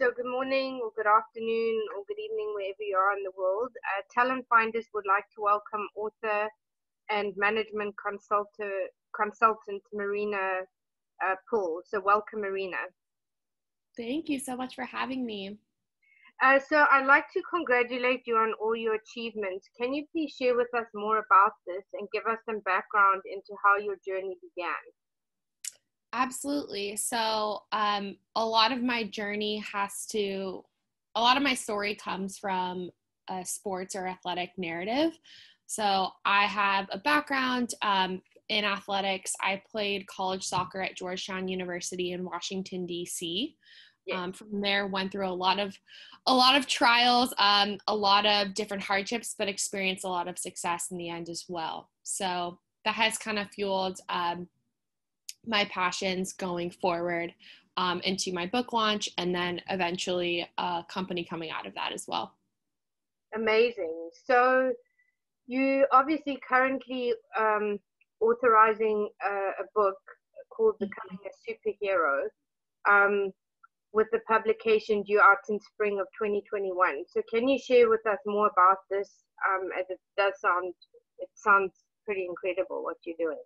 So good morning or good afternoon or good evening, wherever you are in the world. Talent Finders would like to welcome author and management consultant Marina Poole. So welcome, Marina. Thank you so much for having me. So I'd like to congratulate you on all your achievements. Can you please share with us more about this and give us some background into how your journey began? Absolutely. So, a lot of my a lot of my story comes from a sports or athletic narrative. So, I have a background in athletics. I played college soccer at Georgetown University in Washington, D.C. Yes. From there, went through a lot of trials, a lot of different hardships, but experienced a lot of success in the end as well. So, that has kind of fueled my passions going forward into my book launch, and then eventually a company coming out of that as well. Amazing. So you obviously currently authorizing a book called Becoming a Superhero, with the publication due out in spring of 2021. So can you share with us more about this? As it sounds pretty incredible what you're doing.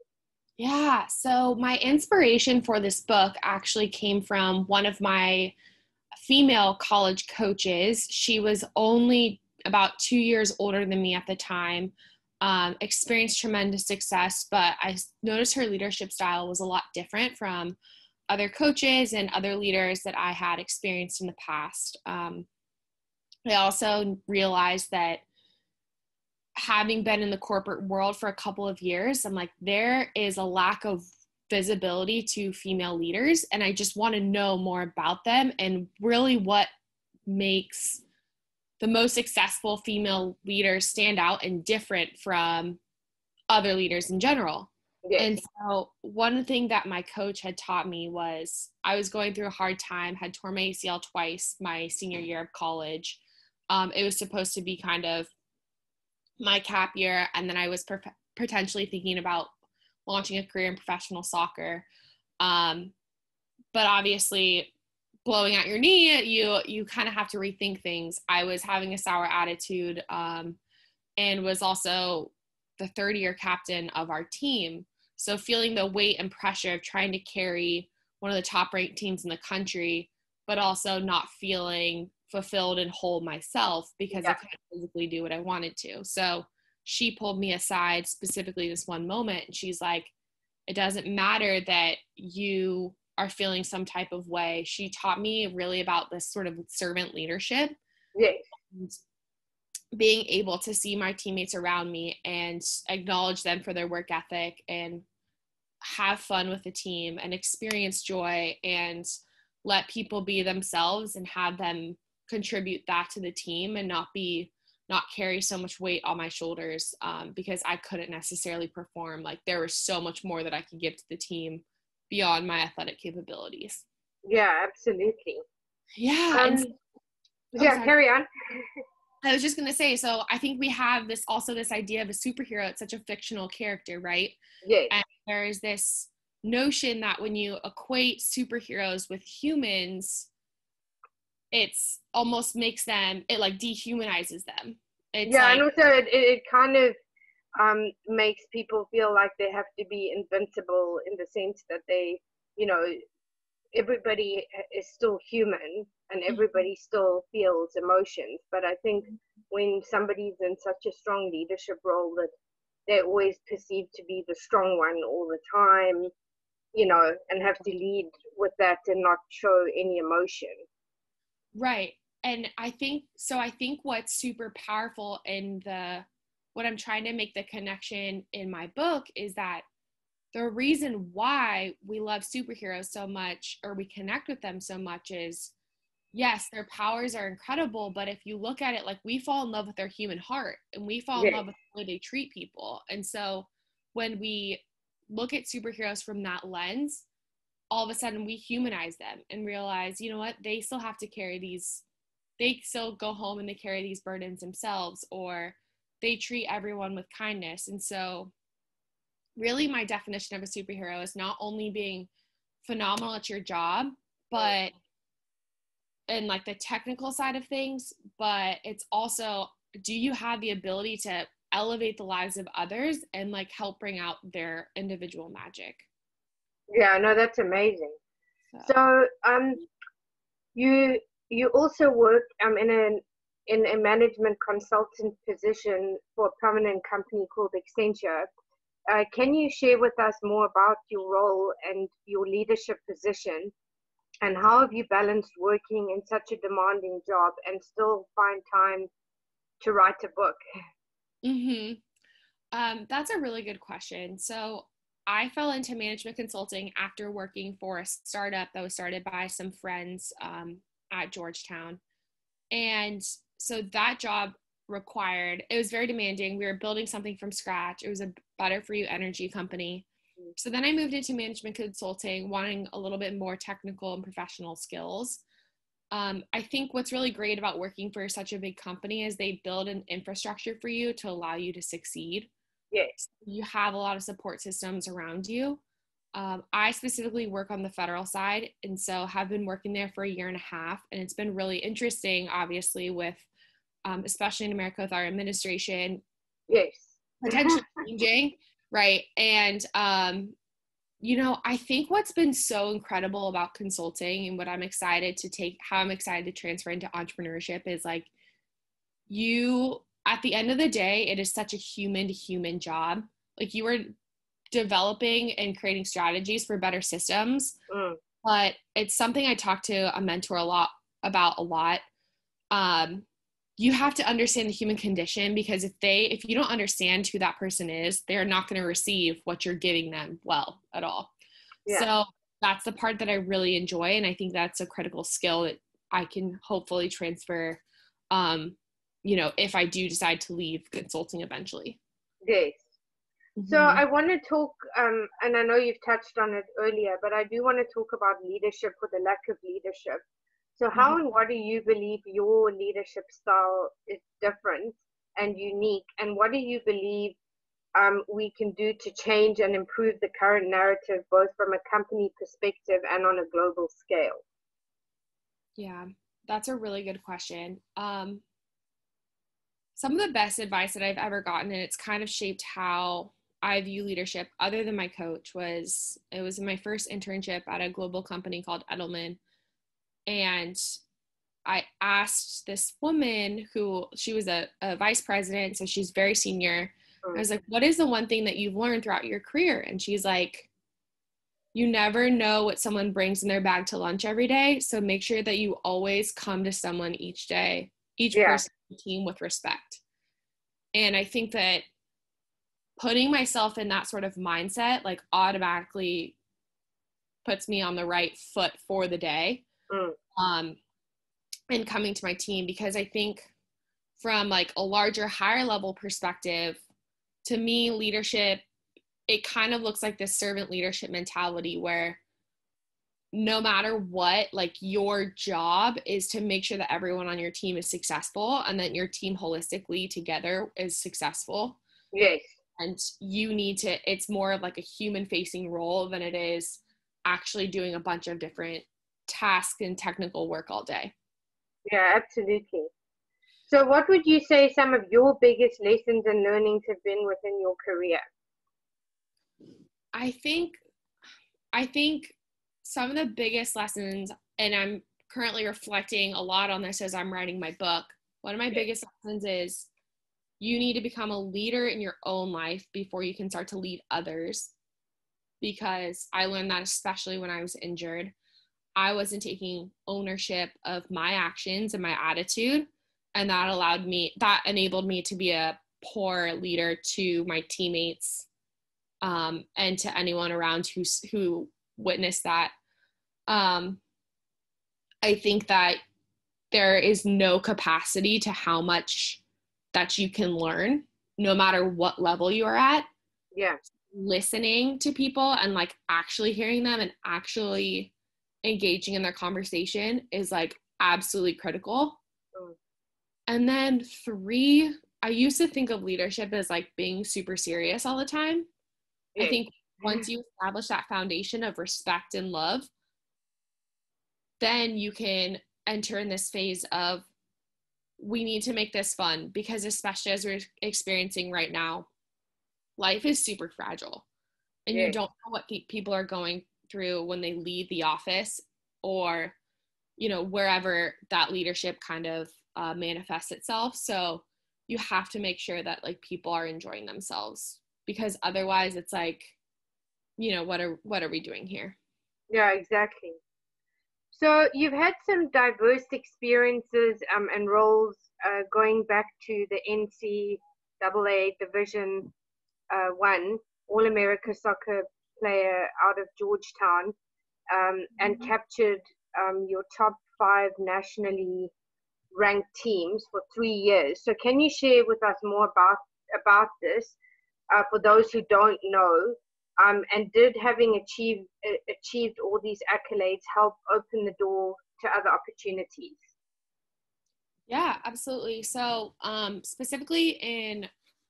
Yeah, so my inspiration for this book actually came from one of my female college coaches. She was only about 2 years older than me at the time, experienced tremendous success, but I noticed her leadership style was a lot different from other coaches and other leaders that I had experienced in the past. I also realized that having been in the corporate world for a couple of years, I'm like, there is a lack of visibility to female leaders, and I just want to know more about them and really what makes the most successful female leaders stand out and different from other leaders in general. Yes. And so one thing that my coach had taught me was I was going through a hard time, had torn my ACL twice my senior year of college. It was supposed to be kind of my cap year, and then I was potentially thinking about launching a career in professional soccer. But obviously, blowing out your knee, you kind of have to rethink things. I was having a sour attitude, and was also the third-year captain of our team. So feeling the weight and pressure of trying to carry one of the top-ranked teams in the country, but also not feeling fulfilled and whole myself because I couldn't physically do what I wanted to. So she pulled me aside, specifically this one moment, and she's like, it doesn't matter that you are feeling some type of way. She taught me really about this sort of servant leadership. Yes. And being able to see my teammates around me and acknowledge them for their work ethic and have fun with the team and experience joy and let people be themselves and have them contribute that to the team and not carry so much weight on my shoulders, because I couldn't necessarily perform. Like, there was so much more that I could give to the team beyond my athletic capabilities. Yeah, absolutely. Yeah. Carry on. I was just going to say, so I think we have this idea of a superhero. It's such a fictional character, right? Yes. And there's this notion that when you equate superheroes with humans, it's almost makes them, it like dehumanizes them. It's and also it kind of makes people feel like they have to be invincible, in the sense that they, everybody is still human and everybody still feels emotions. But I think when somebody's in such a strong leadership role, that they're always perceived to be the strong one all the time, and have to lead with that and not show any emotion. Right. And I think what's super powerful in what I'm trying to make the connection in my book is that the reason why we love superheroes so much, or we connect with them so much, is yes, their powers are incredible, but if you look at it, like, we fall in love with their human heart and we fall in love with the way they treat people. And so when we look at superheroes from that lens, all of a sudden we humanize them and realize, you know what, they still go home and they carry these burdens themselves, or they treat everyone with kindness. And so really my definition of a superhero is not only being phenomenal at your job, but in like the technical side of things, but it's also, do you have the ability to elevate the lives of others and like help bring out their individual magic? Yeah, no, that's amazing. So, So, you also work in a management consultant position for a prominent company called Accenture. Can you share with us more about your role and your leadership position, and how have you balanced working in such a demanding job and still find time to write a book? that's a really good question. So I fell into management consulting after working for a startup that was started by some friends at Georgetown. And so that job it was very demanding. We were building something from scratch. It was a better for you energy company. So then I moved into management consulting, wanting a little bit more technical and professional skills. I think what's really great about working for such a big company is they build an infrastructure for you to allow you to succeed. Yes. You have a lot of support systems around you. I specifically work on the federal side, and so have been working there for a year and a half, and it's been really interesting, obviously, with especially in America with our administration, Yes. potentially changing, right? And I think what's been so incredible about consulting and what I'm excited to take, how I'm excited to transfer into entrepreneurship is like at the end of the day, it is such a human to human job. Like you are developing and creating strategies for better systems. But it's something I talk to a mentor a lot. You have to understand the human condition, because if you don't understand who that person is, they're not going to receive what you're giving them well at all. Yeah. So that's the part that I really enjoy. And I think that's a critical skill that I can hopefully transfer, if I do decide to leave consulting eventually. Yes. So I want to talk, and I know you've touched on it earlier, but I do want to talk about leadership or the lack of leadership. So how and what do you believe your leadership style is different and unique? And what do you believe we can do to change and improve the current narrative, both from a company perspective and on a global scale? Yeah, that's a really good question. Some of the best advice that I've ever gotten, and it's kind of shaped how I view leadership, other than my coach, it was in my first internship at a global company called Edelman. And I asked this woman she was a vice president, so she's very senior. I was like, what is the one thing that you've learned throughout your career? And she's like, you never know what someone brings in their bag to lunch every day. So make sure that you always come to someone each day, each person on the team, with respect. And I think that putting myself in that sort of mindset, like, automatically puts me on the right foot for the day. And coming to my team, because I think from like a larger, higher level perspective, to me, leadership, it kind of looks like this servant leadership mentality where no matter what, like, your job is to make sure that everyone on your team is successful and that your team holistically together is successful. Yes. And it's more of like a human facing role than it is actually doing a bunch of different tasks and technical work all day. Yeah, absolutely. So what would you say some of your biggest lessons and learnings have been within your career? I think some of the biggest lessons, and I'm currently reflecting a lot on this as I'm writing my book, one of my biggest lessons is you need to become a leader in your own life before you can start to lead others. Because I learned that especially when I was injured. I wasn't taking ownership of my actions and my attitude, and that enabled me to be a poor leader to my teammates, and to anyone around who witnessed that. I think that there is no capacity to how much that you can learn, no matter what level you are at. Yeah. Listening to people and like actually hearing them and actually engaging in their conversation is like absolutely critical. And then 3, I used to think of leadership as like being super serious all the time. I think once you establish that foundation of respect and love, then you can enter in this phase of we need to make this fun, because especially as we're experiencing right now, life is super fragile and you Yes. don't know what people are going through when they leave the office, or wherever that leadership kind of manifests itself. So you have to make sure that like people are enjoying themselves, because otherwise it's like, what are we doing here? Yeah, exactly. So you've had some diverse experiences and roles going back to the NCAA Division One, All America soccer player out of Georgetown, and captured your top five nationally ranked teams for 3 years. So can you share with us more about this for those who don't know? And did having achieved all these accolades help open the door to other opportunities? Yeah, absolutely. So specifically in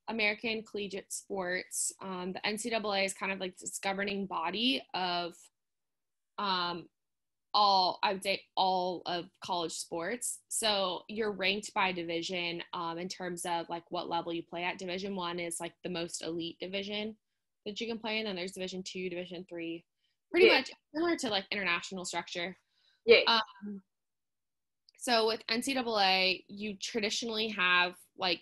American collegiate sports, the NCAA is kind of like this governing body of um, I would say all of college sports. So you're ranked by division in terms of like what level you play at. Division 1 is like the most elite division that you can play in, and there's Division 2, Division 3, pretty Yes, much similar to like international structure. yes, So with NCAA, you traditionally have like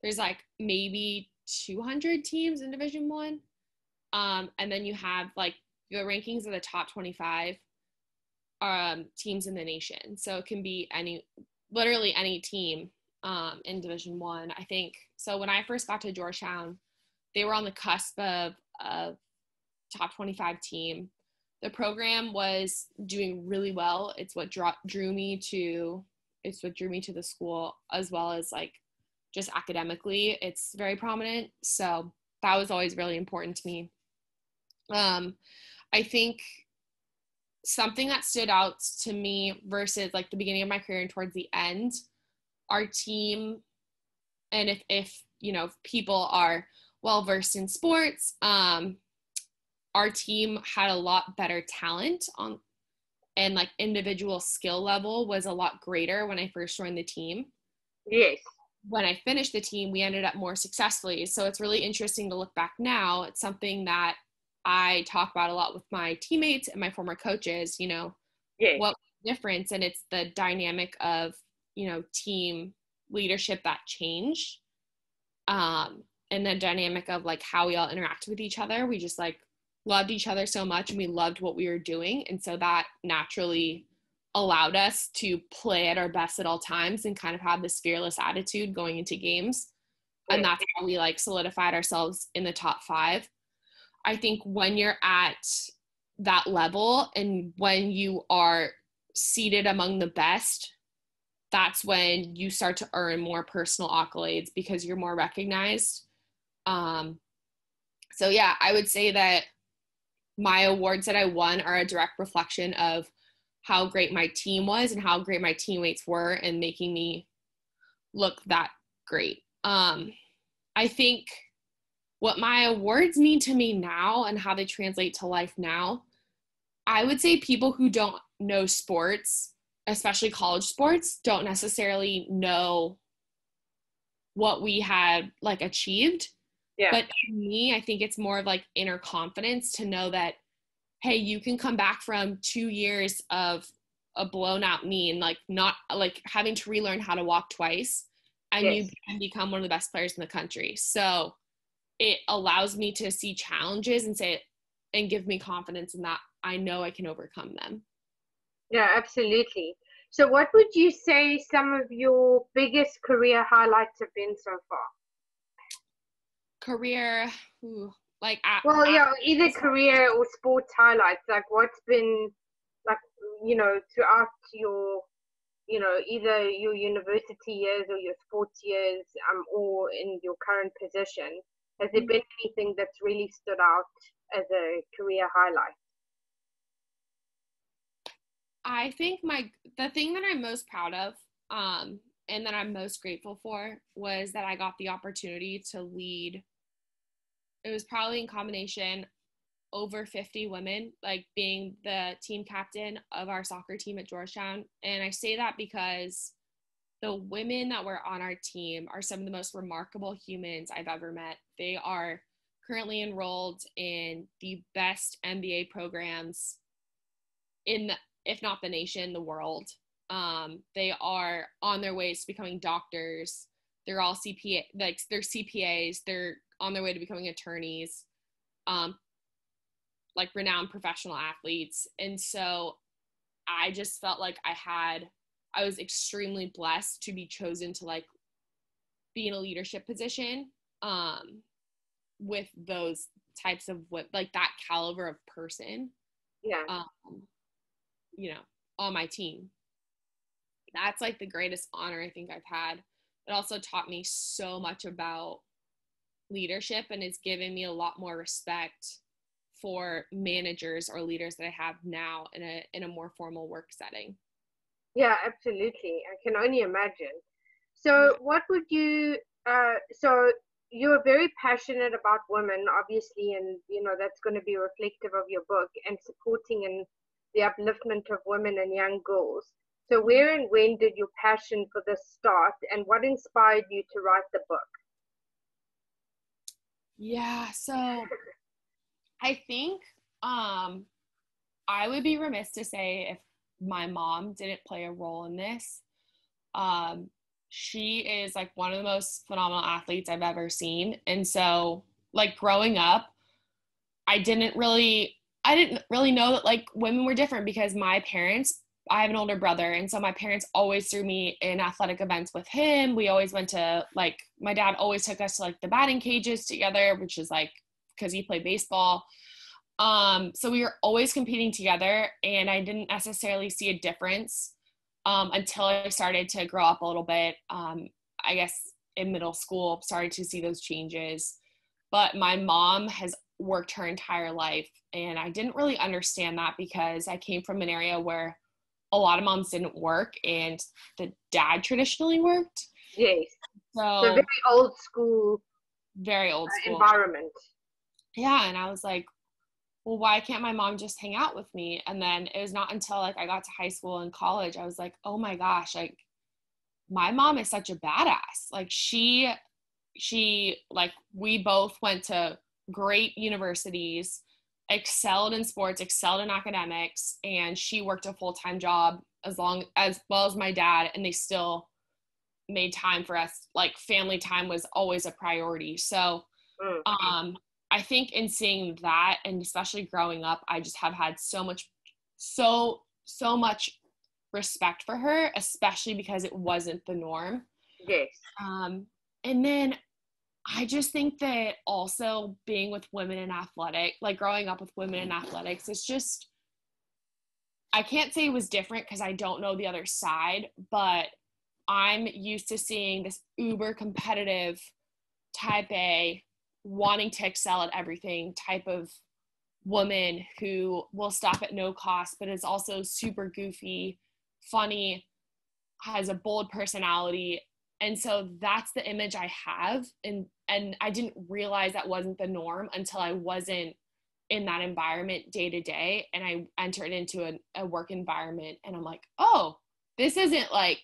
there's like maybe 200 teams in Division 1. And then you have like the rankings of the top 25 teams in the nation. So it can be literally any team in Division 1. I think so. When I first got to Georgetown, they were on the cusp of a top 25 team. The program was doing really well. It's what drew me to the school, as well as like just academically, it's very prominent. So that was always really important to me. I think something that stood out to me versus like the beginning of my career and towards the end, our team, and if people are well versed in sports, our team had a lot better talent on, and like individual skill level was a lot greater when I first joined the team. yes, When I finished the team, we ended up more successfully. So it's really interesting to look back now. It's something that I talk about a lot with my teammates and my former coaches, yes, what difference, and it's the dynamic of, team leadership that changed. And the dynamic of like how we all interact with each other. We just like loved each other so much, and we loved what we were doing. And so that naturally allowed us to play at our best at all times and kind of have this fearless attitude going into games. And that's how we like solidified ourselves in the top five. I think when you're at that level and when you are seated among the best, that's when you start to earn more personal accolades because you're more recognized. So yeah, I would say that my awards that I won are a direct reflection of how great my team was and how great my teammates were and making me look that great. I think what my awards mean to me now and how they translate to life now, I would say people who don't know sports, especially college sports, don't necessarily know what we had like achieved. yeah, But to me, I think it's more of like inner confidence to know that, hey, you can come back from 2 years of a blown out knee and like not like having to relearn how to walk twice, and yes. you can become one of the best players in the country. So it allows me to see challenges and say and give me confidence in that I know I can overcome them. Yeah, absolutely. So what would you say some of your biggest career highlights have been so far? Career, like Well, yeah, either career or sports highlights. Like what's been like, throughout your, either your university years or your sports years, or in your current position. Has there been anything that's really stood out as a career highlight? I think the thing that I'm most proud of, and that I'm most grateful for, was that I got the opportunity to lead. It was probably in combination over 50 women, like being the team captain of our soccer team at Georgetown. And I say that because the women that were on our team are some of the most remarkable humans I've ever met. They are currently enrolled in the best MBA programs in, if not the nation, the world. They are on their ways to becoming doctors. They're all CPA, like they're CPAs. They're on their way to becoming attorneys, like renowned professional athletes. And so I just felt like I was extremely blessed to be chosen to like be in a leadership position, with those types of like that caliber of person, Yeah. You know, on my team. That's like the greatest honor I think I've had. It also taught me so much about leadership, and it's given me a lot more respect for managers or leaders that I have now in a more formal work setting. Yeah, absolutely. I can only imagine. So what would you, so you're very passionate about women, obviously, and, you know, that's going to be reflective of your book and supporting in the upliftment of women and young girls. So where and when did your passion for this start, and what inspired you to write the book? Yeah, so I think I would be remiss to say if my mom didn't play a role in this. She is like one of the most phenomenal athletes I've ever seen. And so like growing up, I didn't really know that like women were different because I have an older brother. And so my parents always threw me in athletic events with him. We always went to like, my dad always took us to like the batting cages together, which is like, because he played baseball. So we were always competing together, and I didn't necessarily see a difference until I started to grow up a little bit. I guess in middle school, started to see those changes. But my mom has worked her entire life, and I didn't really understand that because I came from an area where a lot of moms didn't work, and the dad traditionally worked. Yes. So very old school. Very old school environment. Yeah, and I was like, well, why can't my mom just hang out with me? And then it was not until like I got to high school and college, I was like, oh my gosh, like my mom is such a badass. Like she like we both went to great universities, excelled in sports, excelled in academics, and she worked a full-time job as well as my dad, and they still made time for us. Like family time was always a priority. So I think in seeing that, and especially growing up, I just have had so much respect for her, especially because it wasn't the norm. Yes. And then I just think that also being with women in like growing up with women in athletics, it's just, I can't say it was different because I don't know the other side, but I'm used to seeing this uber competitive type A, wanting to excel at everything type of woman who will stop at no cost, but is also super goofy, funny, has a bold personality. And so that's the image I have. And I didn't realize that wasn't the norm until I wasn't in that environment day to day. And I entered into a work environment, and I'm like, oh, this isn't like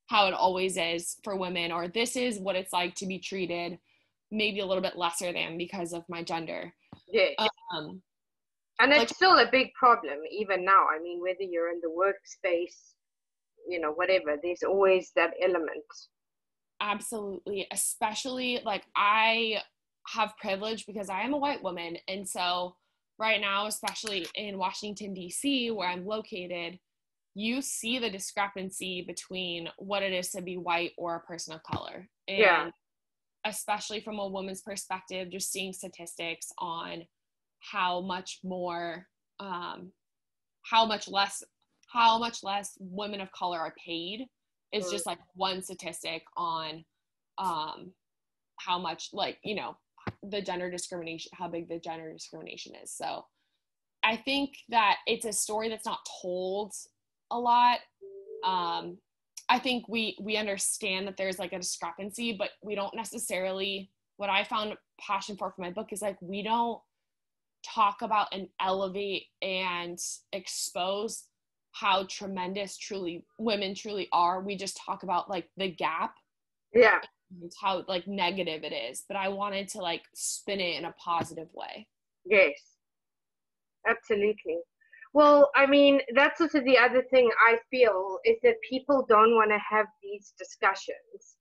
how it always is for women, or this is what it's like to be treated maybe a little bit lesser than because of my gender. Yes. And it's still a big problem even now. I mean, whether you're in the workspace, you know, whatever, there's always that element. Absolutely. Especially like I have privilege because I am a white woman. And so right now, especially in Washington, D.C., where I'm located, you see the discrepancy between what it is to be white or a person of color. And especially from a woman's perspective, just seeing statistics on how much less women of color are paid is just like one statistic on how much, like, you know, the gender discrimination, how big the gender discrimination is. So I think that it's a story that's not told a lot. I think we understand that there's like a discrepancy, but we don't necessarily, what I found passion for my book is like, we don't talk about and elevate and expose how tremendous women truly are. We just talk about like the gap. Yeah. It's how like negative it is, but I wanted to like spin it in a positive way. Yes, absolutely. Well, I mean, that's also the other thing I feel is that people don't want to have these discussions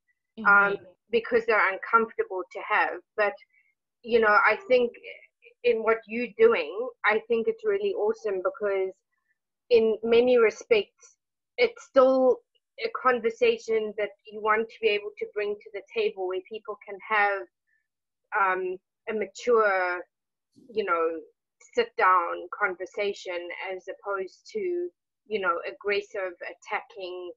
because they're uncomfortable to have. But, I think in what you're doing, I think it's really awesome because in many respects, it's still a conversation that you want to be able to bring to the table where people can have a mature, sit down conversation as opposed to, aggressive attacking.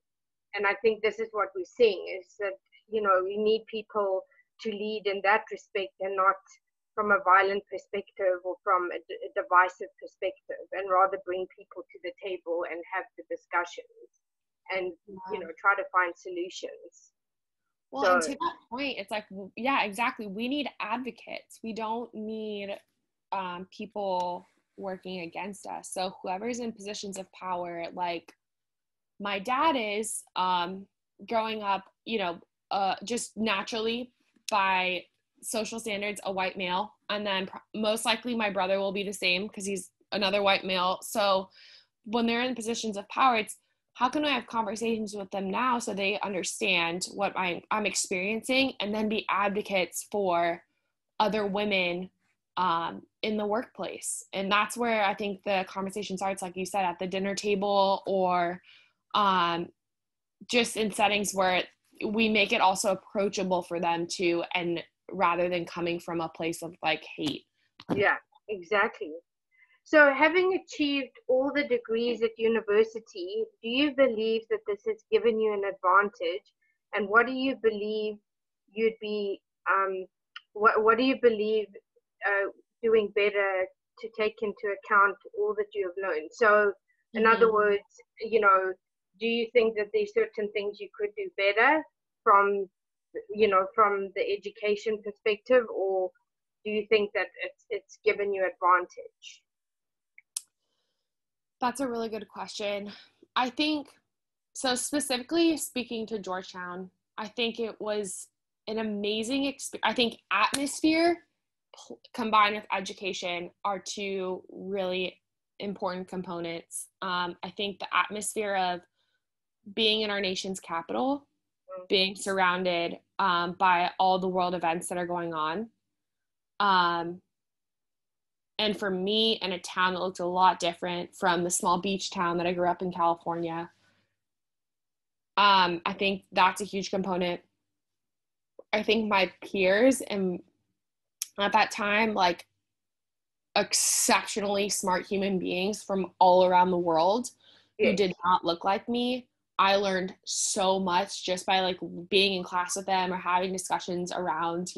And I think this is what we're seeing is that, you need people to lead in that respect and not from a violent perspective or from a divisive perspective, and rather bring people to the table and have the discussions and, try to find solutions. Well, and to that point, it's like, yeah, exactly. We need advocates. We don't need people working against us. So whoever's in positions of power, like my dad is, growing up, just naturally by social standards, a white male. And then most likely my brother will be the same because he's another white male. So when they're in positions of power, it's how can I have conversations with them now so they understand what I'm experiencing, and then be advocates for other women in the workplace. And that's where I think the conversation starts, like you said, at the dinner table, or just in settings where we make it also approachable for them too, and rather than coming from a place of like hate. Yeah, exactly. So having achieved all the degrees at university, do you believe that this has given you an advantage? And what do you believe you'd be, what do you believe doing better to take into account all that you have learned? So in other words, do you think that there's certain things you could do better from, from the education perspective, or do you think that it's given you advantage? That's a really good question. I think, so specifically speaking to Georgetown, I think it was an amazing experience. I think atmosphere combined with education are two really important components. I think the atmosphere of being in our nation's capital, being surrounded by all the world events that are going on. And for me, in a town that looked a lot different from the small beach town that I grew up in California, I think that's a huge component. I think my peers and at that time, like exceptionally smart human beings from all around the world who did not look like me. I learned so much just by like being in class with them or having discussions around,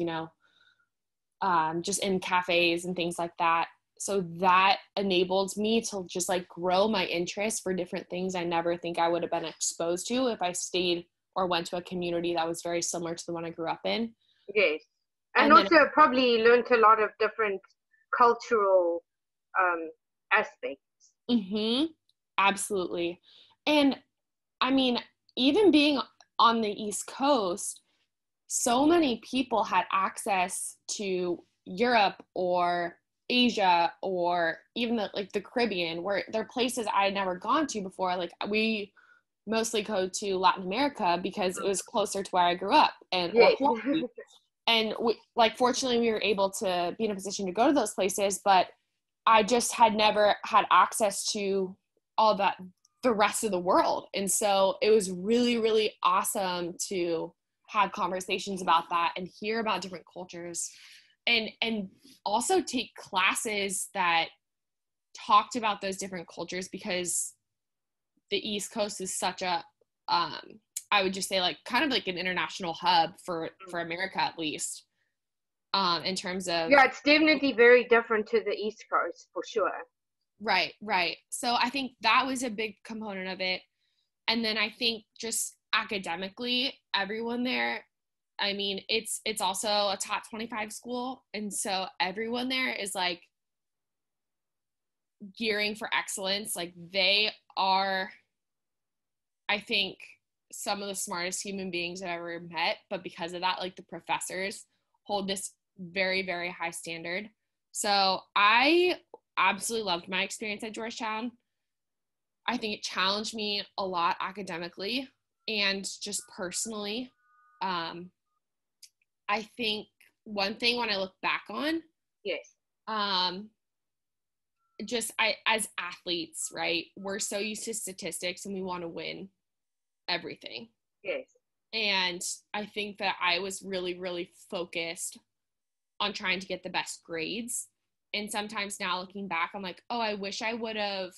just in cafes and things like that. So that enabled me to just like grow my interest for different things I never think I would have been exposed to if I stayed or went to a community that was very similar to the one I grew up in. Yes. And also probably learned a lot of different cultural aspects. Absolutely. And I mean, even being on the East Coast, so many people had access to Europe or Asia or even the Caribbean, where there are places I had never gone to before. Like we mostly go to Latin America because it was closer to where I grew up, and or Hawaii. And we, fortunately we were able to be in a position to go to those places, but I just had never had access to all that, the rest of the world. And so it was really, really awesome to have conversations about that and hear about different cultures, and also take classes that talked about those different cultures, because the East Coast is such a, I would just say kind of like an international hub for America, at least, in terms of. Yeah, it's definitely very different to the East Coast for sure. Right. So I think that was a big component of it. And then I think just academically, everyone there, I mean, it's also a top 25 school. And so everyone there is gearing for excellence. Like, they are, I think, some of the smartest human beings I've ever met, but because of that, like, the professors hold this very, very high standard. So I absolutely loved my experience at Georgetown. I think it challenged me a lot academically and just personally. I think one thing when I look back on, Yes. As athletes, right, we're so used to statistics and we want to win everything. Yes. And I think that I was really, really focused on trying to get the best grades. And sometimes now looking back, I'm like, oh, I wish I would have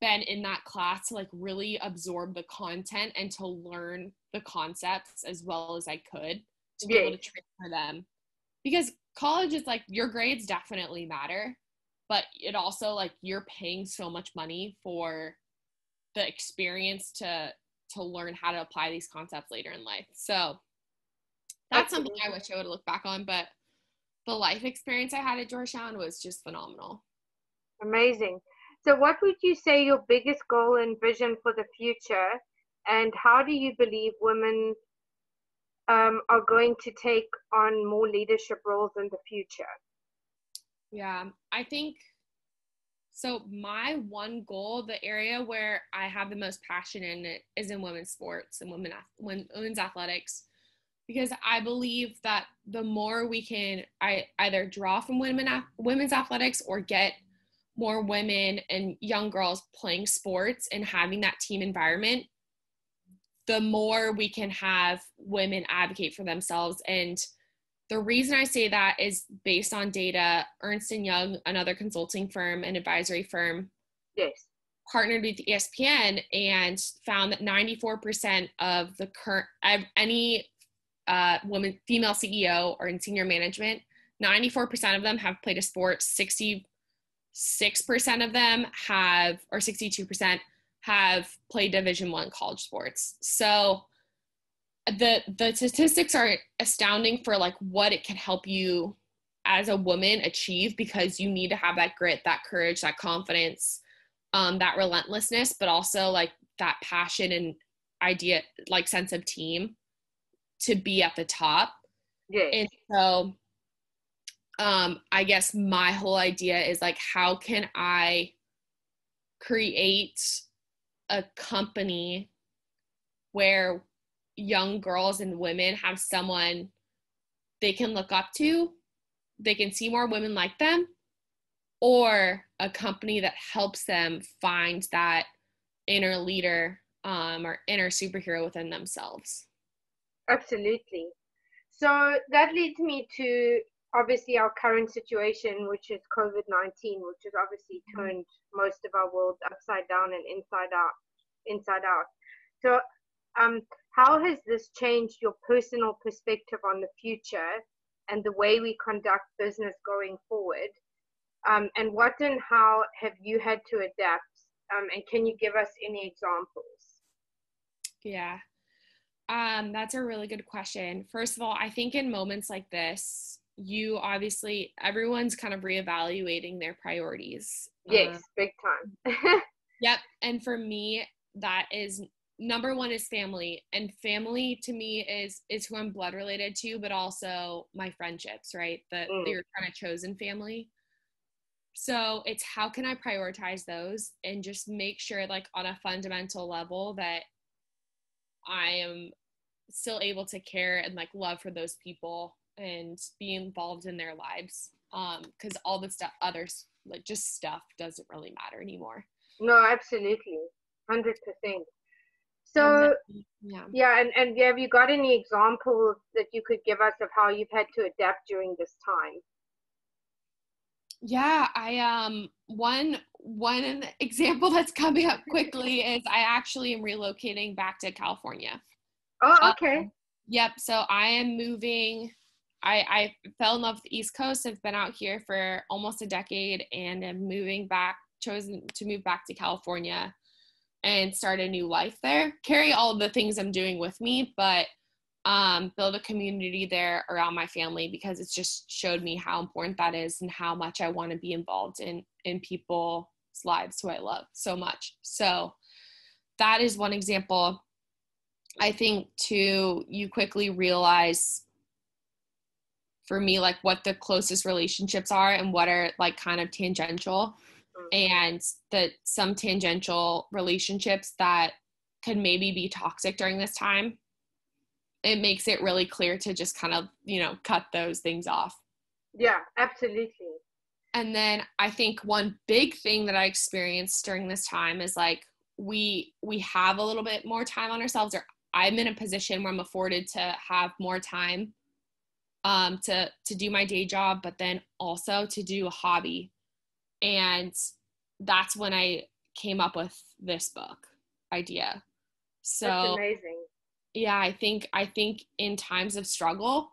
been in that class to, like, really absorb the content and to learn the concepts as well as I could to be able to transfer them. Because college is like, your grades definitely matter, but it also, like, you're paying so much money for the experience to learn how to apply these concepts later in life. So that's something I wish I would have looked back on, but the life experience I had at Georgetown was just phenomenal. Amazing. So what would you say your biggest goal and vision for the future, and how do you believe women are going to take on more leadership roles in the future? Yeah, I think so. My one goal, the area where I have the most passion in it, is in women's sports and women's athletics, because I believe that the more we can either draw from women's athletics or get more women and young girls playing sports and having that team environment, the more we can have women advocate for themselves. And the reason I say that is based on data. Ernst & Young, another consulting firm and advisory firm, yes, partnered with ESPN and found that 94% of the any female CEO or in senior management, 94% of them have played a sport. 66% of them have, or 62% have played Division I college sports. So the statistics are astounding for, like, what it can help you as a woman achieve, because you need to have that grit, that courage, that confidence, that relentlessness, but also, like, that passion and idea, like, sense of team to be at the top. yes. And so I guess my whole idea is, like, how can I create a company where young girls and women have someone they can look up to, they can see more women like them, or a company that helps them find that inner leader or inner superhero within themselves. Absolutely. So that leads me to obviously our current situation, which is COVID-19, which has obviously turned most of our world upside down and inside out. So how has this changed your personal perspective on the future and the way we conduct business going forward? And what and how have you had to adapt? And can you give us any examples? Yeah. That's a really good question. First of all, I think in moments like this, everyone's kind of reevaluating their priorities. Yes, big time. Yep. And for me, that is number one is family. And family to me is who I'm blood related to, but also my friendships, right? They're kind of chosen family. So it's how can I prioritize those and just make sure, like, on a fundamental level, that I am still able to care and, like, love for those people and be involved in their lives. Because all the stuff, others, like, just stuff doesn't really matter anymore. No, absolutely. 100%. So, yeah, and have you got any examples that you could give us of how you've had to adapt during this time? Yeah, one example that's coming up quickly is I actually am relocating back to California. Oh, okay. Yep. So I am moving. I fell in love with the East Coast. I've been out here for almost a decade and am chosen to move back to California and start a new life there. Carry all of the things I'm doing with me, but build a community there around my family, because it's just showed me how important that is and how much I want to be involved in people's lives who I love so much. So that is one example. I think too, you quickly realize, for me, like what the closest relationships are and what are like kind of tangential, and that some tangential relationships that could maybe be toxic during this time, it makes it really clear to just kind of, cut those things off. Yeah, absolutely. And then I think one big thing that I experienced during this time is like, we have a little bit more time on ourselves, or I'm in a position where I'm afforded to have more time to do my day job, but then also to do a hobby. And that's when I came up with this book idea. So that's amazing. Yeah, I think in times of struggle,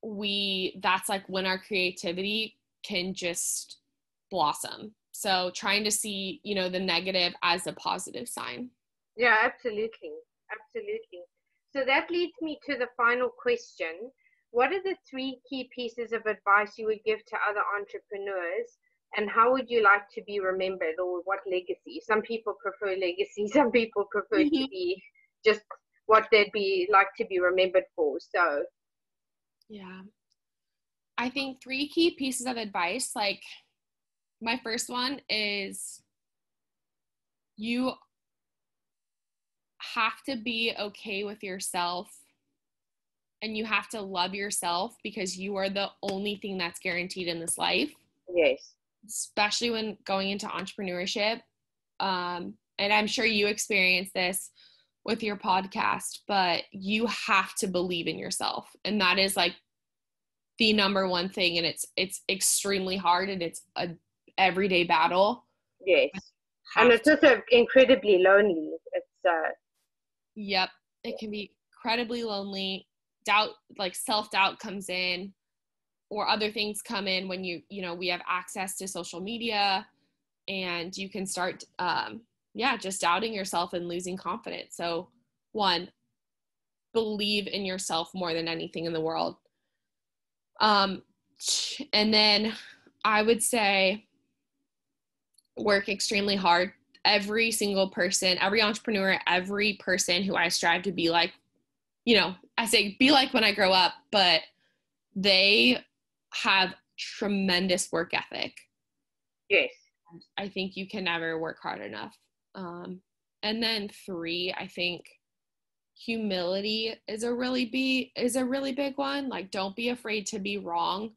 that's like when our creativity can just blossom. So trying to see, the negative as a positive sign. Yeah, absolutely. Absolutely. So that leads me to the final question. What are the 3 key pieces of advice you would give to other entrepreneurs, and how would you like to be remembered, or what legacy? Some people prefer legacy, some people prefer to be just what they'd be like to be remembered for. So yeah, I think 3 key pieces of advice, like my first one is, you have to be okay with yourself, and you have to love yourself, because you are the only thing that's guaranteed in this life. yes, Especially when going into entrepreneurship. And I'm sure you experience this with your podcast, but you have to believe in yourself. And that is like the number one thing. And it's extremely hard, and it's a everyday battle. yes. And it's also incredibly lonely. It's Yep. It can be incredibly lonely. Doubt, like self-doubt comes in, or other things come in when we have access to social media, and you can start, just doubting yourself and losing confidence. So 1, believe in yourself more than anything in the world. And then I would say, work extremely hard. Every single person, every entrepreneur, every person who I strive to be like, I say be like when I grow up, but they have tremendous work ethic. yes. I think you can never work hard enough. And then 3, I think humility is a really big one. Like, don't be afraid to be wrong.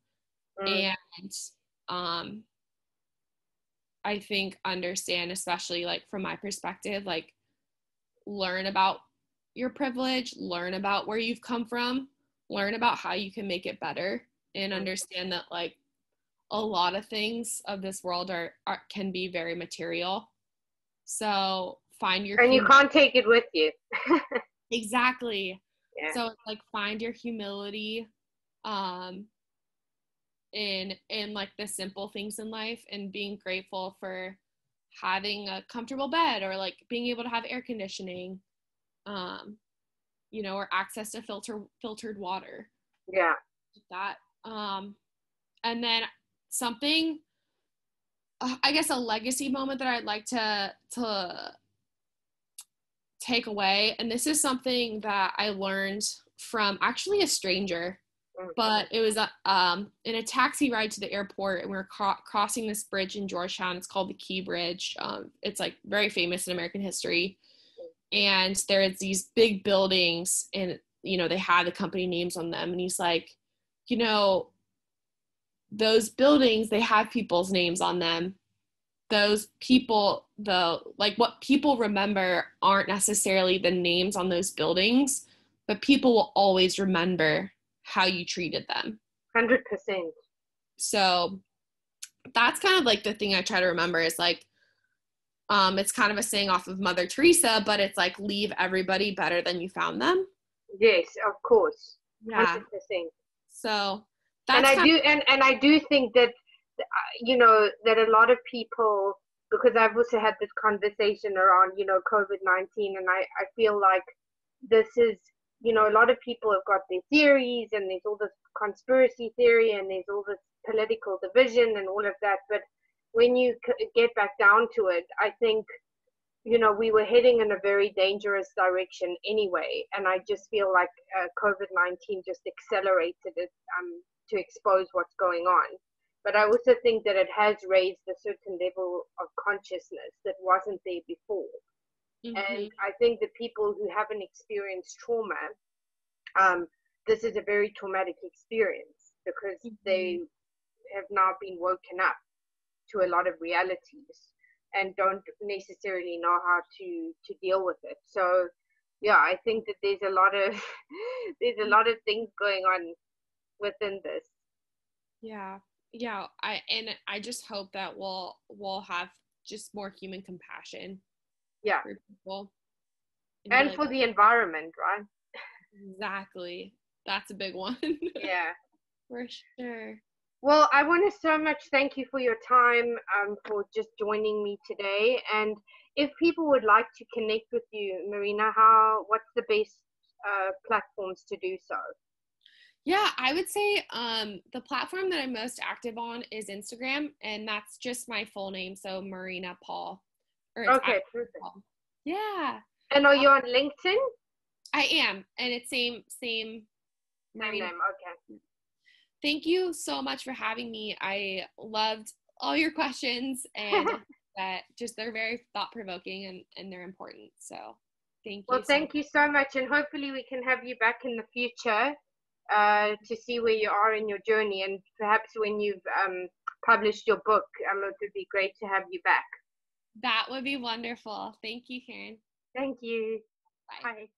And I think understand, especially like from my perspective, like learn about your privilege, learn about where you've come from, learn about how you can make it better, and understand that like a lot of things of this world can be very material. So find your and you can't take it with you. Exactly. Yeah. So it's like, find your humility in like the simple things in life, and being grateful for having a comfortable bed, or like being able to have air conditioning, or access to filtered water. Yeah. That. And then something, I guess, a legacy moment that I'd like to take away. And this is something that I learned from actually a stranger, but it was in a taxi ride to the airport, and we were crossing this bridge in Georgetown. It's called the Key Bridge. It's like very famous in American history. And there's these big buildings, and, they have the company names on them. And he's like, those buildings, they have people's names on them. Those people, what people remember aren't necessarily the names on those buildings, but people will always remember how you treated them. 100%. So that's kind of like the thing I try to remember, is like, it's kind of a saying off of Mother Teresa, but it's like, leave everybody better than you found them. Yes, of course. Yeah. 100%. So that's, and I do think that, that a lot of people, because I've also had this conversation around, COVID-19, and I feel like this is you know, a lot of people have got their theories, and there's all this conspiracy theory, and there's all this political division and all of that. But when you get back down to it, I think, you know, we were heading in a very dangerous direction anyway. And I just feel like COVID-19 just accelerated it, to expose what's going on. But I also think that it has raised a certain level of consciousness that wasn't there before. And I think that people who haven't experienced trauma, this is a very traumatic experience, because they have now been woken up to a lot of realities and don't necessarily know how to deal with it. So yeah, I think that there's a lot of there's a lot of things going on within this. Yeah. Yeah. I just hope that we'll have just more human compassion Yeah. for people. And for the environment, right? Exactly. That's a big one. Yeah. For sure. Well, I want to so much thank you for your time, for just joining me today. And if people would like to connect with you, Marina, what's the best platforms to do so? Yeah, I would say the platform that I'm most active on is Instagram, and that's just my full name, so Marina Paul. Okay, perfect. Paul. Yeah. And are you on LinkedIn? I am, and it's same Marina. Name, okay. Thank you so much for having me. I loved all your questions, and that just they're very thought-provoking and they're important. So thank you. Well, thank you so much, and hopefully we can have you back in the future to see where you are in your journey, and perhaps when you've published your book, it would be great to have you back. That would be wonderful. Thank you, Karen. Thank you. Bye. Bye.